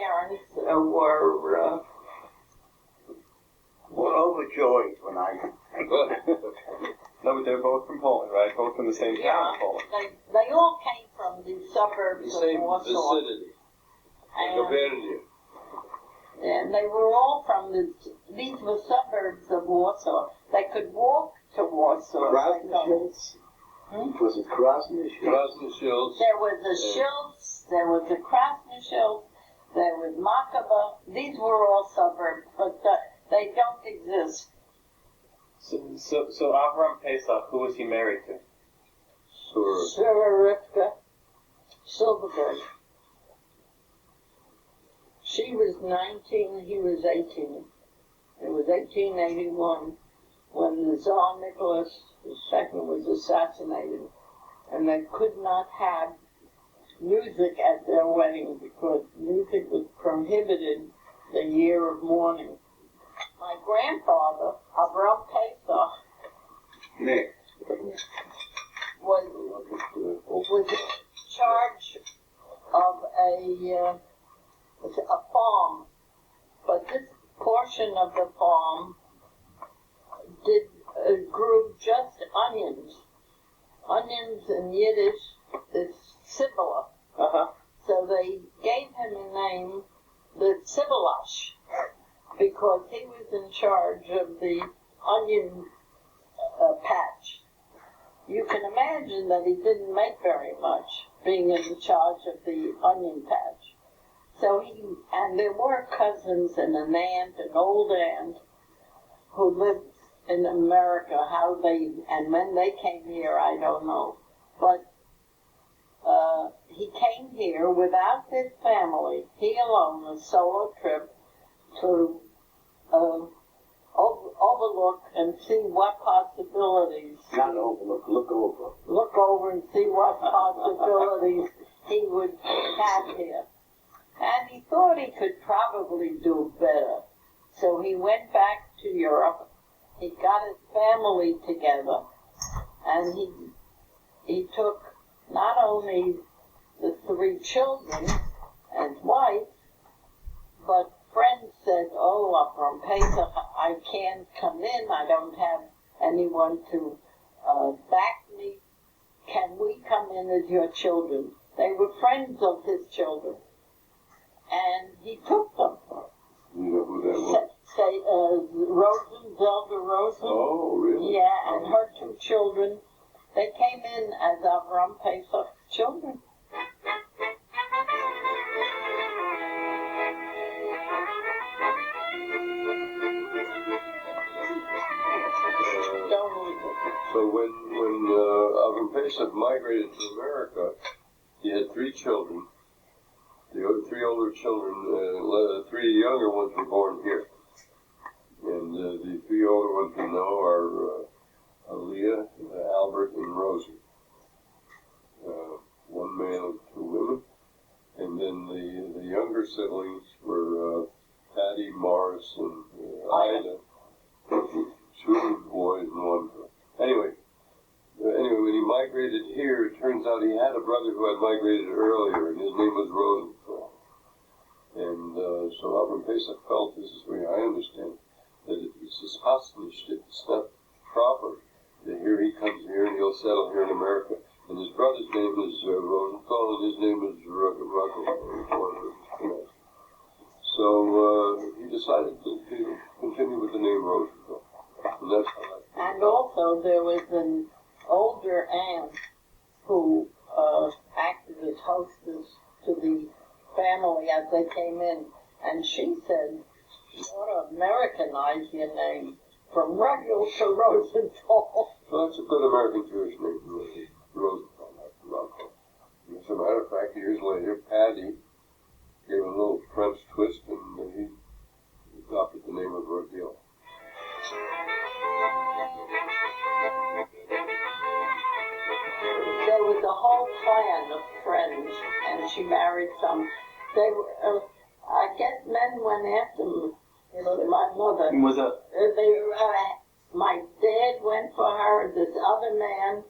parents were overjoyed when I... No, but they're both from Poland, right? Both from the same town in Poland. They all came from the suburbs of Warsaw. Vicinity. And and they were all from these were suburbs of Warsaw. They could walk to Warsaw. Krasny-Schulz? Was it Krasny-Schulz? Krasny-Schulz. There was a Schulz, there was a Krasny-Schulz, there was Makaba. These were all suburbs, but they don't exist. So Avram Pesach, who was he married to? Sarah Rivka Silverberg. She was 19, he was 18. It was 1881 when the Tsar Nicholas II was assassinated, and they could not have music at their wedding because music was prohibited the year of mourning. My grandfather, Avram Pesach, was in charge of a farm, but this portion of the farm grew just onions. Onions in Yiddish is sibila. So they gave him a name, the Sibilash, because he was in charge of the onion patch. You can imagine that he didn't make very much, being in charge of the onion patch. So and there were cousins and an aunt, an old aunt, who lived in America. And when they came here, I don't know. But he came here without his family, he alone, a solo trip, to overlook and see what possibilities. Not overlook, look over. Look over and see what possibilities he would have here. And he thought he could probably do better. So he went back to Europe. He got his family together. And he took not only the 3 children and wife, but friends said, "Oh, from Pesach, I can't come in. I don't have anyone to back me. Can we come in as your children?" They were friends of his children. And he took them. You know who that was? Rosen, Zelda Rosen. Oh, really? Yeah, and her 2 children. They came in as Avram Pesach children. So when Avram Pesach migrated to America, he had 3 children. The 3 older children, 3 younger ones were born here. And the 3 older ones we know are Leah, Albert, and Rosie. 1 man and 2 women. And then the younger siblings were Patty, Morris, and Ida. 2 boys and 1 girl. Anyway, when he migrated here, it turns out he had a brother who had migrated earlier, and his name was Rosenthal. And so Avram Pesach felt, this is the way I understand, that it's not proper that here he comes here and he'll settle here in America. And his brother's name is Rosenthal, and his name is Ruggle. So he decided to continue with the name Rosenthal. And that's how that came And also there was an older aunt who acted as hostess to the family as they came in. And she said, "You ought to Americanize your name from Ruggle to Rosenthal." So that's a good American Jewish name, Rosenthal, not Ruggle. As a matter of fact, years later, Patty gave a little French twist, and he adopted the name of Ruggle. There was a whole clan of friends, and she married some. They were, I guess, men went after me. My mother. Was that? My dad went for her. This other man,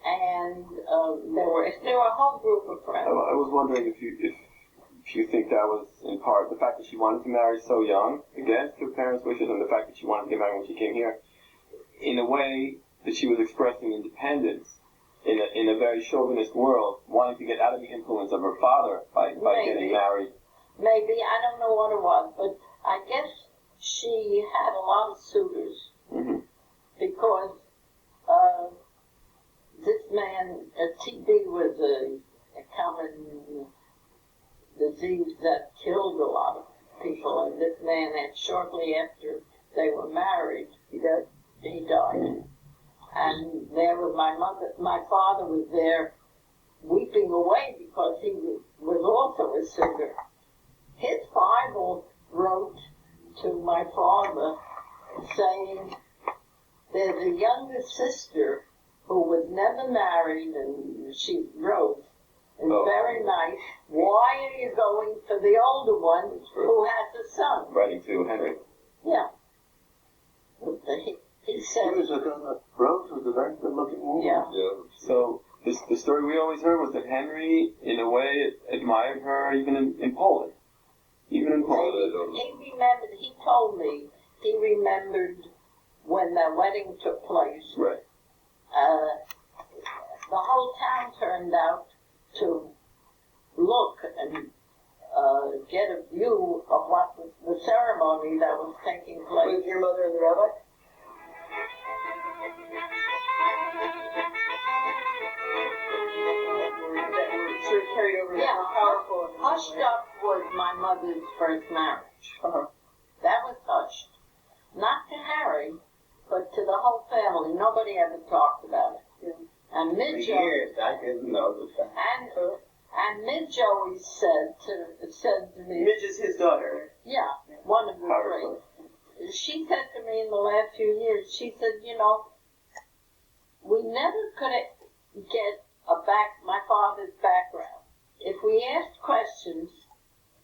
and there were a whole group of friends. I was wondering if if you think that was in part the fact that she wanted to marry so young, against her parents' wishes, and the fact that she wanted to get married when she came here, in a way that she was expressing independence in a very chauvinist world, wanting to get out of the influence of her father by getting married. Maybe, I don't know what it was, but I guess she had a lot of suitors. Mm-hmm. Because this man, TB was a common disease that killed a lot of people, and this man had, shortly after they were married, he died. Mm-hmm. And there was my father was there weeping away because he was also a suitor. His Bible wrote to my father saying, there's a younger sister who was never married, and she wrote, and very nice, why are you going for the older one who has a son? Writing to Henry. Yeah. He said, Rose was a very good-looking woman. yeah. So the story we always heard was that Henry, in a way, admired her even in Poland. Even in Poland. He remembered, he told me, he remembered when their wedding took place. Right. The whole town turned out to look and get a view of what the ceremony that was taking place. With your mother and the rabbi? That were sort of carried over, that were powerful. Hushed Up was my mother's first marriage. Uh-huh. That was hushed. Not to Harry, but to the whole family. Nobody ever talked about it. Yeah. And For Midge years, I didn't know the fact. and Midge always said to me, Midge is his daughter. yeah, one of the Powerful. three. She said to me in the last few years, she said, you know, we never could get my father's background. If we asked questions,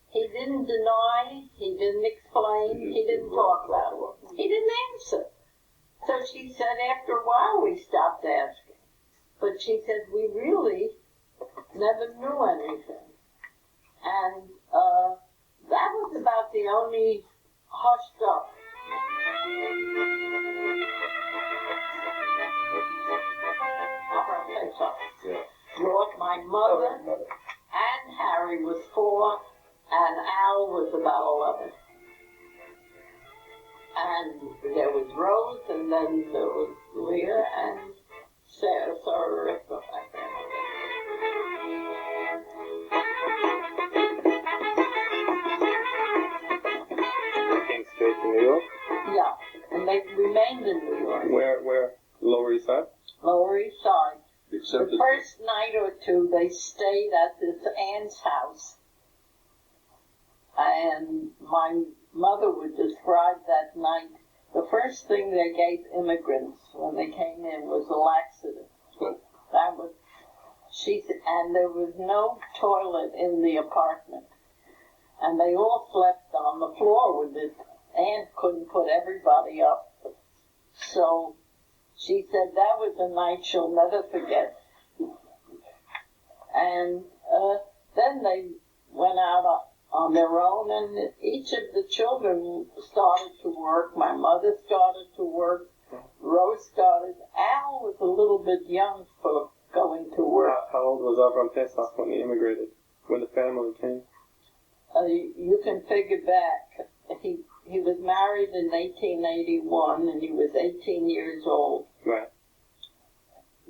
he didn't deny, he didn't explain, he didn't talk about it. He didn't answer. So she said after a while we stopped asking. But she said we really never knew anything. And that was about the only hushed up. Yeah. Brought my mother, and Harry was 4, and Al was about 11. And there was Rose, and then there was Leah, and Sarah, sorry, my They came straight to New York. yeah, and they remained in New York. Where? Lower East Side? Lower East Side. Except The first night or two, they stayed at this aunt's house. And my mother would describe that night, the first thing they gave immigrants when they came in was a laxative. That was, and there was no toilet in the apartment. And they all slept on the floor with it. Aunt couldn't put everybody up. So she said that was a night she'll never forget. And then they went out on their own, and each of the children started to work. My mother started to work. Rose started. Al was a little bit young for going to work. How old was Avram Pesach when he immigrated? When the family came? You can figure back. He was married in 1881, and he was 18 years old. Right.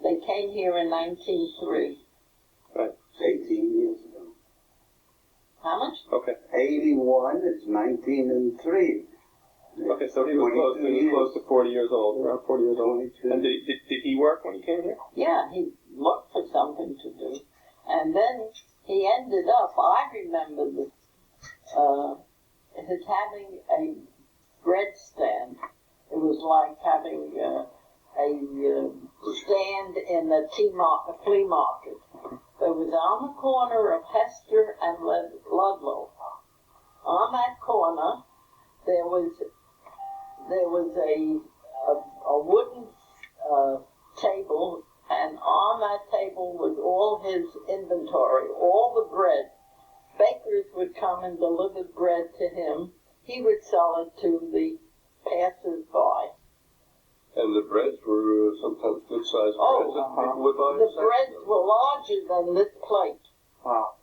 They came here in 1903. Right. 18 years ago. How much? Okay. 81 is 19 and 3. Okay, so he was close to 40 years old, around 40 years old. 22. And did he work when he came here? Yeah, he looked for something to do. And then he ended up, I remember his having a bread stand. It was like having a stand in the flea market. It was on the corner of Hester and Ludlow. On that corner, there was a wooden table, and on that table was all his inventory, all the bread. bakers would come and deliver bread to him. He would sell it to the passers-by. And the breads were sometimes good-sized Oh, breads that people would buy. The breads were larger than this plate. Wow.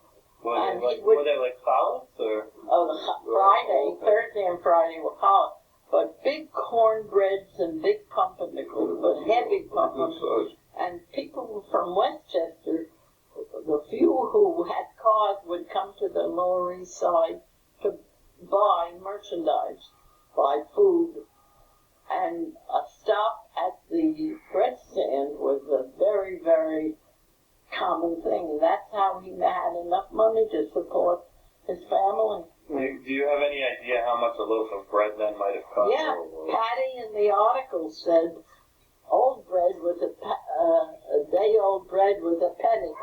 And he Were would, they like challahs or? Friday, Thursday and Friday were challah. But big cornbreads and big pumpernickels, but heavy pumpernickels. And people from Westchester, the few who had cars would come to the Lower East Side to buy merchandise, buy food. And a stop at the bread stand was a very, very common thing. That's how he had enough money to support his family. Do you have any idea how much a loaf of bread then might have cost? Yeah, Patty in the article said old bread was a day old bread was a penny.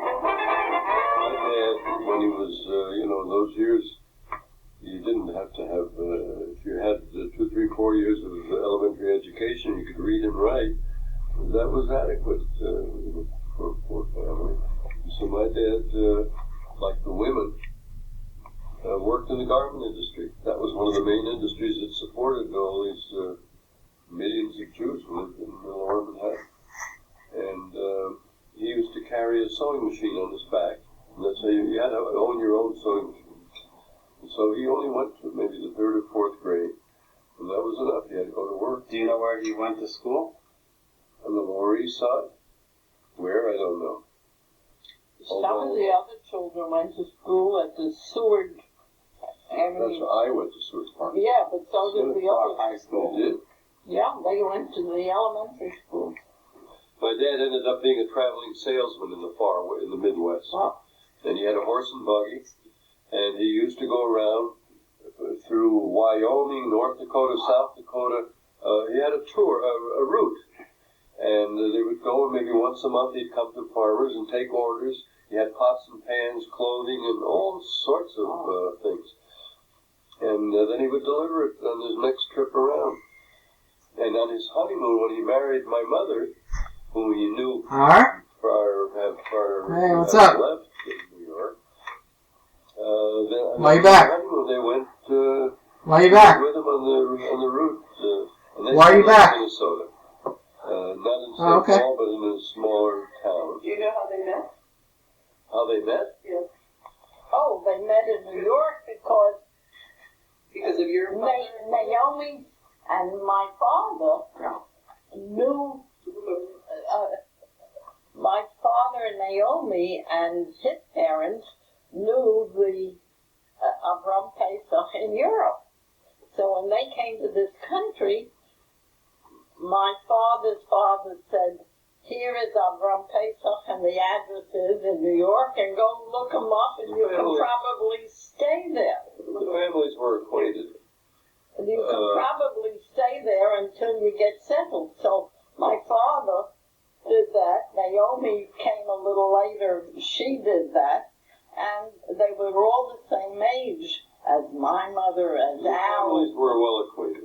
My dad, when he was, those years, you didn't have to have, if you had 2, 3, 4 years of elementary education, you could read and write. That was adequate for a poor family. So my dad, like the women, worked in the garment industry. That was one of the main industries that supported all these millions of Jews who lived in Lower Manhattan. And he used to carry a sewing machine on his back. And that's how you had to own your own sewing machine. And so he only went to maybe the 3rd or 4th grade. And that was enough. He had to go to work. Do you know where he went to school? On the Lower East Side? Where? I don't know. Some of the other children went to school at the Seward. That's where I went to Seward Park. Yeah, but so did the Park others. High School. You did? Yeah, they went to the elementary school. My dad ended up being a traveling salesman in the Midwest. Wow. And he had a horse and buggy, and he used to go around through Wyoming, North Dakota, South Dakota. He had a tour, a route. And they would go, and maybe once a month he'd come to farmers and take orders. He had pots and pans, clothing, and all sorts of things. And then he would deliver it on his next trip around. And on his honeymoon, when he married my mother, whom he knew prior Hey, what's up? left in New York, Why you back? honeymoon, they went Why are you back? with him on the route. And they Why are you lived in back? Minnesota. Not in St. Oh, okay. Paul, but in a smaller town. Do you know how they met? How they met? Yes. Oh, they met in New York Because of your mother? Naomi and my father knew. My father, Naomi, and his parents knew the Avram Pesach in Europe. So when they came to this country, my father's father said, "Here is Avram Pesach, and the address is in New York, and go look him up, and you can probably stay there." The families were acquainted. And you can probably stay there until you get settled. So my father did that. Naomi came a little later. She did that. And they were all the same age as my mother, as The families ours. were well acquainted.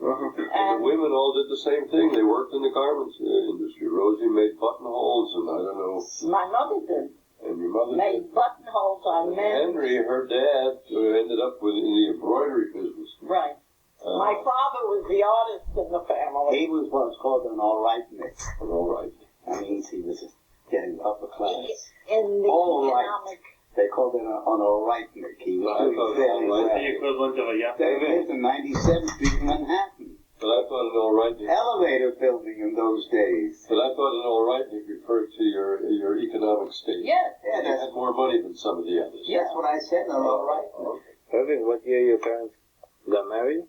And the women all did the same thing. They worked in the garments industry. Rosie made buttonholes, and I don't know. My mother did. And your mother Made buttonholes on men. Henry, her dad, ended up in the embroidery business. Right. My father was the artist in the family. He was what's called an all right Nick. All right. That means he was getting upper class. In the All right. economic. They called it an all right Nick. He was doing fairly well. The equivalent of a yucca. They lived in 97th Street, Manhattan. But I thought an all right Nick. Elevator building in those days. But I thought an all right Nick referred to your economic state. Yes. Yeah, You had more money than some of the others. that's what I said, an all right Nick. Irving, what year your parents got married?